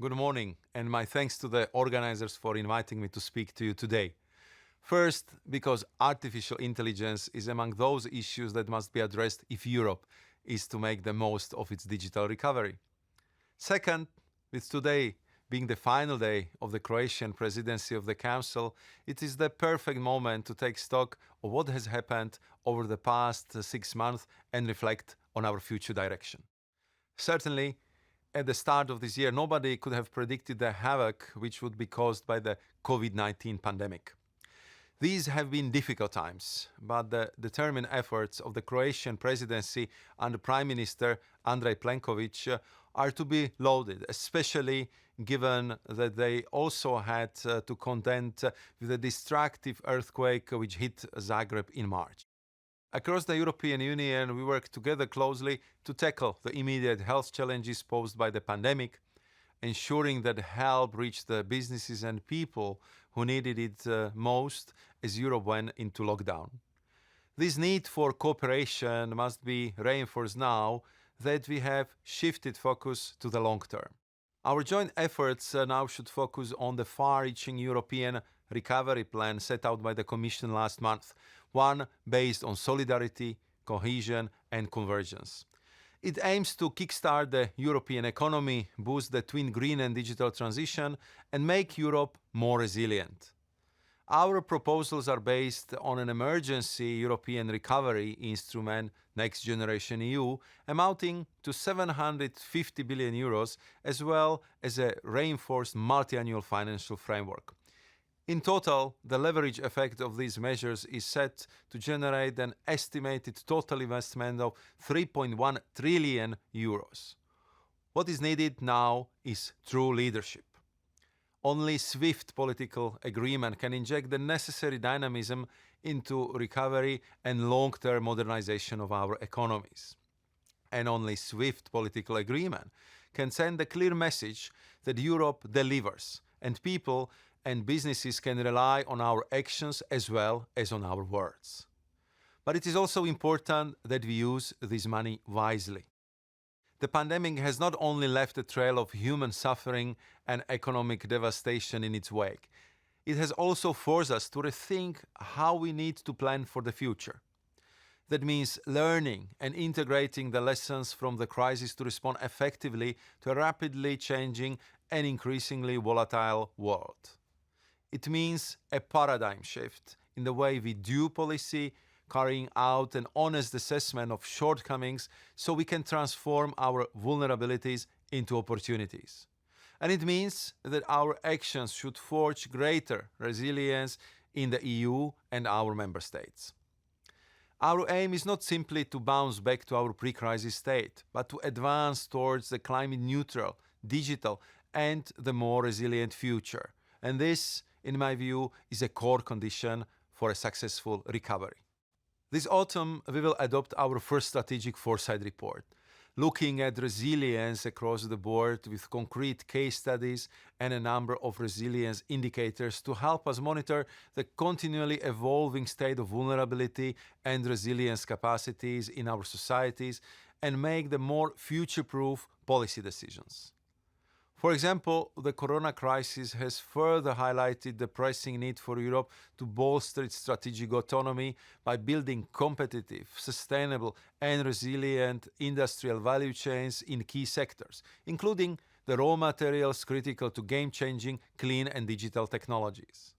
Good morning, and my thanks to the organizers for inviting me to speak to you today. First, because artificial intelligence is among those issues that must be addressed if Europe is to make the most of its digital recovery. Second, with today being the final day of the Croatian presidency of the Council, it is the perfect moment to take stock of what has happened over the past 6 months and reflect on our future direction. Certainly, at the start of this year, nobody could have predicted the havoc which would be caused by the COVID-19 pandemic. These have been difficult times, but the determined efforts of the Croatian presidency under Prime Minister Andrej Plenković are to be lauded, especially given that they also had to contend with the destructive earthquake which hit Zagreb in March. Across the European Union, we work together closely to tackle the immediate health challenges posed by the pandemic, ensuring that help reached the businesses and people who needed it most as Europe went into lockdown. This need for cooperation must be reinforced now that we have shifted focus to the long term. Our joint efforts now should focus on the far-reaching European recovery plan set out by the Commission last month, one based on solidarity, cohesion and convergence. It aims to kickstart the European economy, boost the twin green and digital transition, and make Europe more resilient. Our proposals are based on an emergency European recovery instrument, Next Generation EU, amounting to 750 billion euros, as well as a reinforced multi-annual financial framework. In total, the leverage effect of these measures is set to generate an estimated total investment of 3.1 trillion euros. What is needed now is true leadership. Only swift political agreement can inject the necessary dynamism into recovery and long-term modernization of our economies. And only swift political agreement can send a clear message that Europe delivers and people and businesses can rely on our actions as well as on our words. But it is also important that we use this money wisely. The pandemic has not only left a trail of human suffering and economic devastation in its wake, it has also forced us to rethink how we need to plan for the future. That means learning and integrating the lessons from the crisis to respond effectively to a rapidly changing and increasingly volatile world. It means a paradigm shift in the way we do policy, carrying out an honest assessment of shortcomings so we can transform our vulnerabilities into opportunities. And it means that our actions should forge greater resilience in the EU and our member states. Our aim is not simply to bounce back to our pre-crisis state, but to advance towards the climate-neutral, digital, and the more resilient future. And this, in my view, is a core condition for a successful recovery. This autumn, we will adopt our first strategic foresight report, looking at resilience across the board with concrete case studies and a number of resilience indicators to help us monitor the continually evolving state of vulnerability and resilience capacities in our societies and make the more future-proof policy decisions. For example, the corona crisis has further highlighted the pressing need for Europe to bolster its strategic autonomy by building competitive, sustainable and resilient industrial value chains in key sectors, including the raw materials critical to game-changing clean and digital technologies.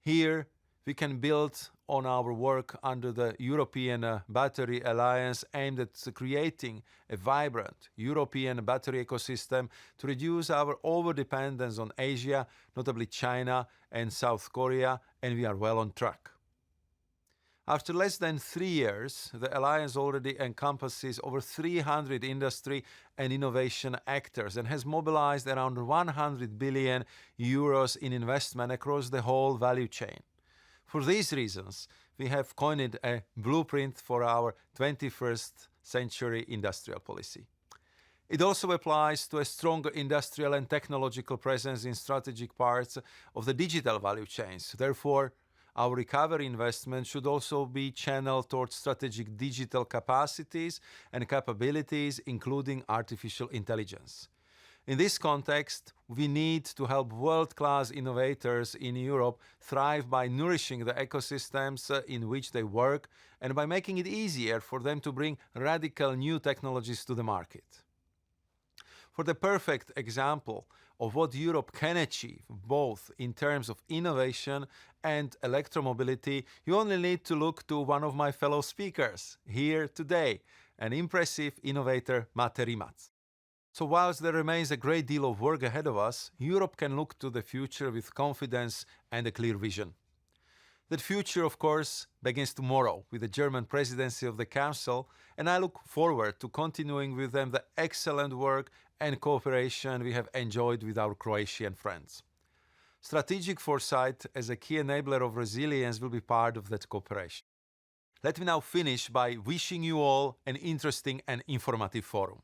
Here, we can build on our work under the European Battery Alliance aimed at creating a vibrant European battery ecosystem to reduce our overdependence on Asia, notably China and South Korea, and we are well on track. After less than 3 years, the Alliance already encompasses over 300 industry and innovation actors and has mobilized around 100 billion euros in investment across the whole value chain. For these reasons, we have coined a blueprint for our 21st century industrial policy. It also applies to a stronger industrial and technological presence in strategic parts of the digital value chains. Therefore, our recovery investment should also be channeled towards strategic digital capacities and capabilities, including artificial intelligence. In this context, we need to help world-class innovators in Europe thrive by nourishing the ecosystems in which they work and by making it easier for them to bring radical new technologies to the market. For the perfect example of what Europe can achieve, both in terms of innovation and electromobility, you only need to look to one of my fellow speakers here today, an impressive innovator, Mate Rimac. So whilst there remains a great deal of work ahead of us, Europe can look to the future with confidence and a clear vision. That future, of course, begins tomorrow with the German presidency of the Council, and I look forward to continuing with them the excellent work and cooperation we have enjoyed with our Croatian friends. Strategic foresight as a key enabler of resilience will be part of that cooperation. Let me now finish by wishing you all an interesting and informative forum.